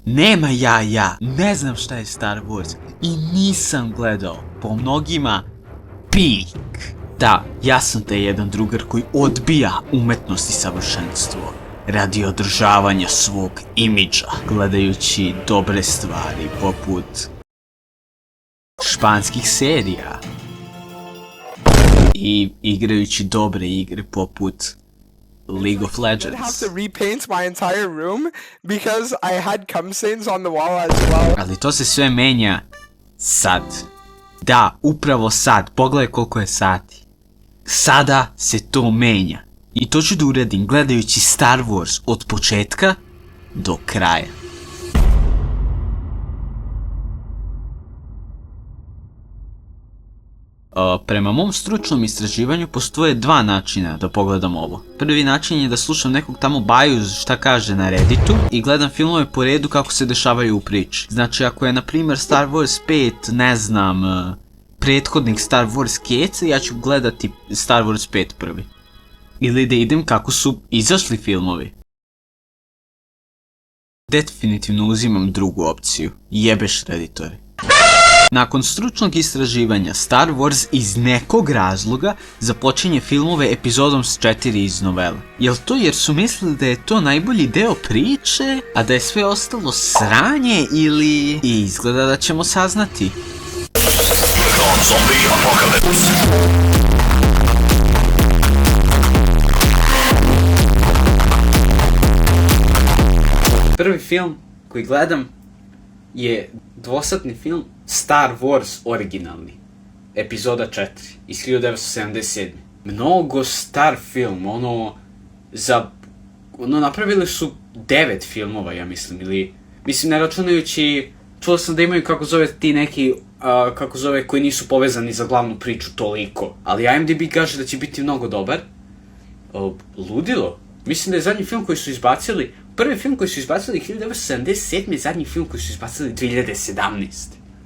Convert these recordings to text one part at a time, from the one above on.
Nema ja ne znam šta je Star Wars i nisam gledao, po mnogima, pik. Da, ja sam taj jedan drugar koji odbija umetnost i savršenstvo radi održavanja svog imidža, gledajući dobre stvari poput španskih serija i igrajući dobre igre poput League of Legends. I have to repaint my entire room because I had cum stains on the wall as well. Ali to se sve menja sad. Da, upravo sad. Pogledaj koliko je sati. Sada se to menja. I to ću da uradim gledajući Star Wars od početka do kraja. Prema mom stručnom istraživanju postoje dva načina da pogledam ovo. Prvi način je da slušam nekog tamo baju šta kaže na Redditu i gledam filmove po redu kako se dešavaju u priči. Znači ako je na primjer Star Wars 5, ne znam, prethodnik Star Wars keca, ja ću gledati Star Wars 5 prvi. Ili da idem kako su izašli filmovi. Definitivno uzimam drugu opciju. Jebeš Redditori. Nakon stručnog istraživanja, Star Wars iz nekog razloga započinje filmove epizodom 4 iz novela. Jel to jer su mislili da je to najbolji deo priče, a da je sve ostalo sranje ili... I izgleda da ćemo saznati. Prvi film koji gledam je dvosatni film Star Wars originalni, epizoda 4 iz 1977. Mnogo star film, napravili su 9 filmova, ja mislim, ili, mislim, ne računajući, čuo sam da imaju, kako zove, ti neki, koji nisu povezani za glavnu priču toliko, ali IMDb kaže da će biti mnogo dobar. Ludilo, mislim da je zadnji film koji su izbacili, prvi film koji su izbacili 1977. Zadnji film koji su izbacili 2017.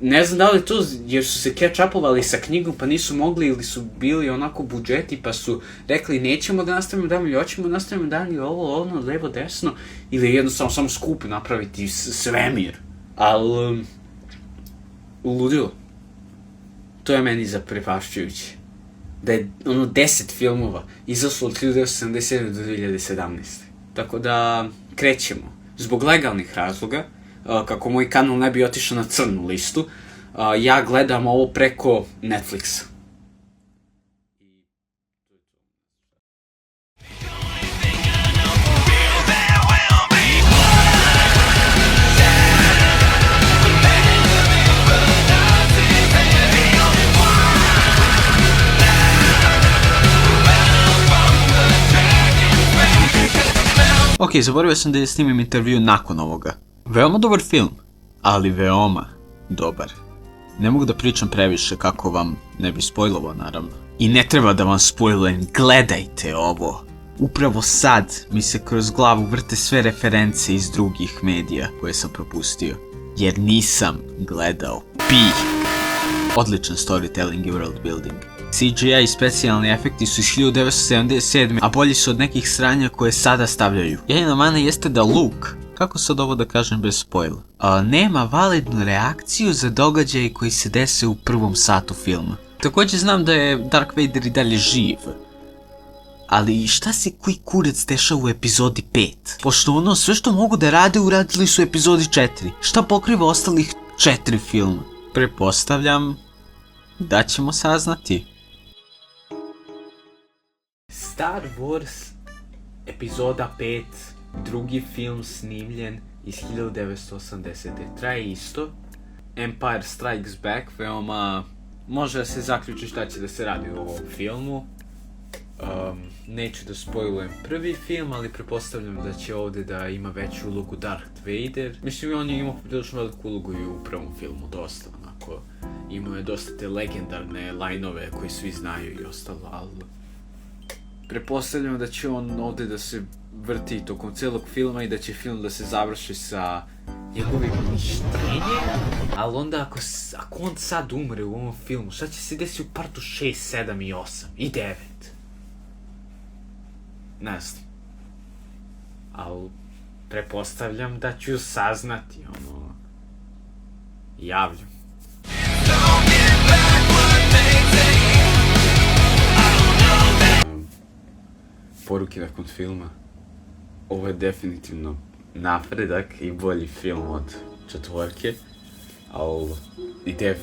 Ne znam da li to jer su se catch-upovali sa knjigom pa nisu mogli ili su bili onako budžeti pa su rekli nećemo da nastavimo dalje, hoćemo da nastavimo dalje ovo, ono, levo, desno ili jednostavno samo skup napraviti svemir. Ali, ludilo. To je meni zaprepašćujuće. Da je 10 filmova izašlo od 1977. do 2017. Tako da krećemo. Zbog legalnih razloga, kako moj kanal ne bi otišao na crnu listu, ja gledam ovo preko Netflixa. Ok, zaboravio sam da snimim intervju nakon ovoga. Veoma dobar film, ali veoma dobar. Ne mogu da pričam previše kako vam ne bi spojlovao, naravno. I ne treba da vam spojlujem, gledajte ovo. Upravo sad mi se kroz glavu vrte sve reference iz drugih medija koje sam propustio. Jer nisam gledao pih. Odličan storytelling i world building. CGI i specijalni efekti su iz 1977. a bolji su od nekih sranja koje sada stavljaju. Jedina mana jeste da Luke, kako sad ovo da kažem bez spoila, nema validnu reakciju za događaje koji se dese u prvom satu filma. Također znam da je Darth Vader i dalje živ. Ali šta se koji kurac dešava u epizodi 5? Pošto sve što mogu da rade uradili su u epizodi 4. Šta pokriva ostalih 4 filma? Pretpostavljam da ćemo saznati. Star Wars, epizoda 5, drugi film snimljen iz 1980. Traje isto. Empire Strikes Back, veoma... Može da se zaključi šta će da se radi u ovom filmu. Neću da spojlujem prvi film, ali pretpostavljam da će ovdje da ima veću ulogu Darth Vader. Mislim, on je imao prilično veliku ulogu i u prvom filmu, dosta onako. Imao je dosta te legendarne line-ove koji svi znaju i ostalo, ali... Pretpostavljam da će on ovdje da se vrti tokom celog filma i da će film da se završi sa njegovim uništenjem. Ali onda ako on sad umre u ovom filmu, šta će se desiti u partu 6, 7 i 8 i 9? Ne znam. Ali Pretpostavljam da ću saznati, ono... Javlju. Poruke nakon filma. Ovo je definitivno napredak i bolji film od četvorke, ali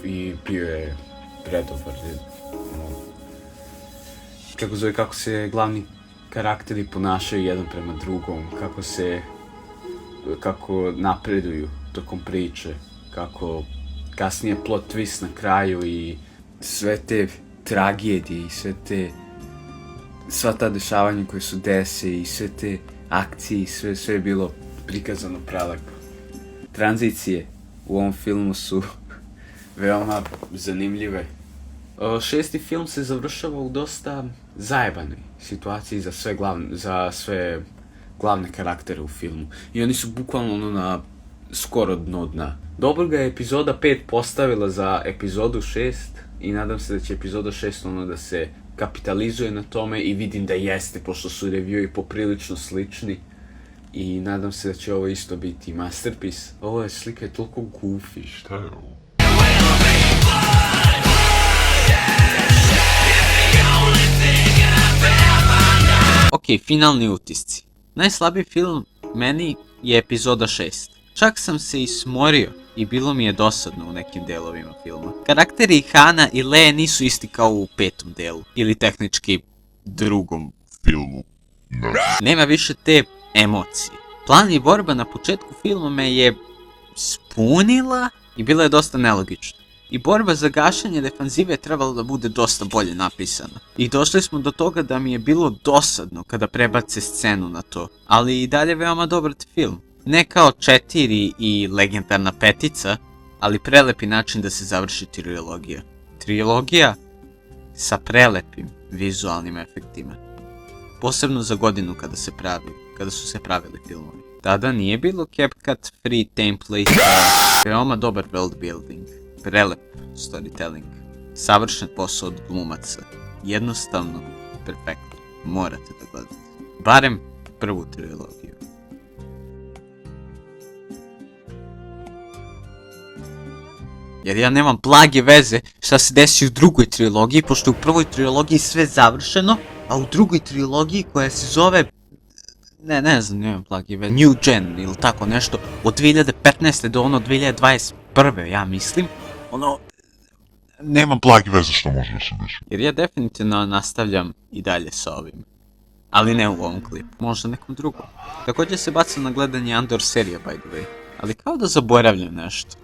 i bio je predobar. Kako se glavni karakteri ponašaju jedan prema drugom, kako napreduju tokom priče, kako kasnije plot twist na kraju i sve te tragedije i sva ta dešavanja koje su dese i sve te akcije i sve je bilo prikazano prelepo. Tranzicije u ovom filmu su veoma zanimljive. Šesti film se završava u dosta zajebanoj situaciji za sve glavne karaktere u filmu. I oni su bukvalno na skoro dno dna. Dobro ga je epizoda 5 postavila za epizodu 6 i nadam se da će epizoda 6 da se kapitalizuje na tome i vidim da jeste, pošto su reviewi poprilično slični. I nadam se da će ovo isto biti masterpiece. Ovo je slika toliko goofy, šta je ovo? Ok, finalni utisci. Najslabiji film meni je epizoda 6. Čak sam se i smorio i bilo mi je dosadno u nekim delovima filma. Karakteri Hana i Leje nisu isti kao u 5. delu, ili tehnički drugom filmu. Nema više te emocije. Plan i borba na početku filma me je spunila i bila je dosta nelogična. I borba za gašenje defanzive je trebalo da bude dosta bolje napisana. I došli smo do toga da mi je bilo dosadno kada prebace scenu na to. Ali i dalje veoma dobar film. Ne kao 4 i legendarna 5, ali prelepi način da se završi trilogija. Trilogija sa prelepim vizualnim efektima. Posebno za godinu kada su se pravili filmovi. Tada nije bilo CapCut free template, veoma dobar world building, prelep storytelling, savršen posao od glumaca, jednostavno perfektno, morate da gledate. Barem prvu trilogiju. Jer ja nemam blage veze šta se desi u drugoj trilogiji, pošto je u prvoj trilogiji sve završeno, a u drugoj trilogiji koja se zove... Ne znam, nemam blage veze, New Gen ili tako nešto, od 2015. do 2021. ja mislim, nemam blage veze što može da se desi. Jer ja definitivno nastavljam i dalje sa ovim. Ali ne u ovom klipu, možda nekom drugom. Također se bacam na gledanje Andor serija, by the way. Ali kao da zaboravljam nešto.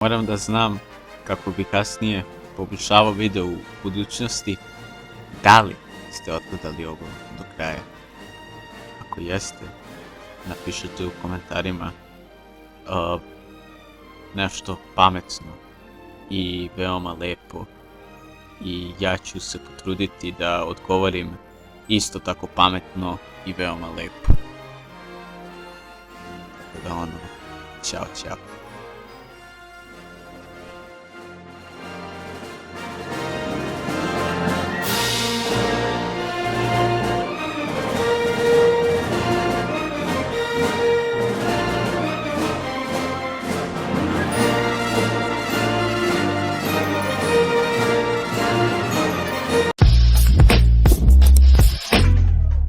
Moram da znam kako bi kasnije poboljšavao video u budućnosti. Da li ste odgledali ovo do kraja? Ako jeste, napišite u komentarima nešto pametno i veoma lepo. I ja ću se potruditi da odgovorim isto tako pametno i veoma lepo. Tako da ćao.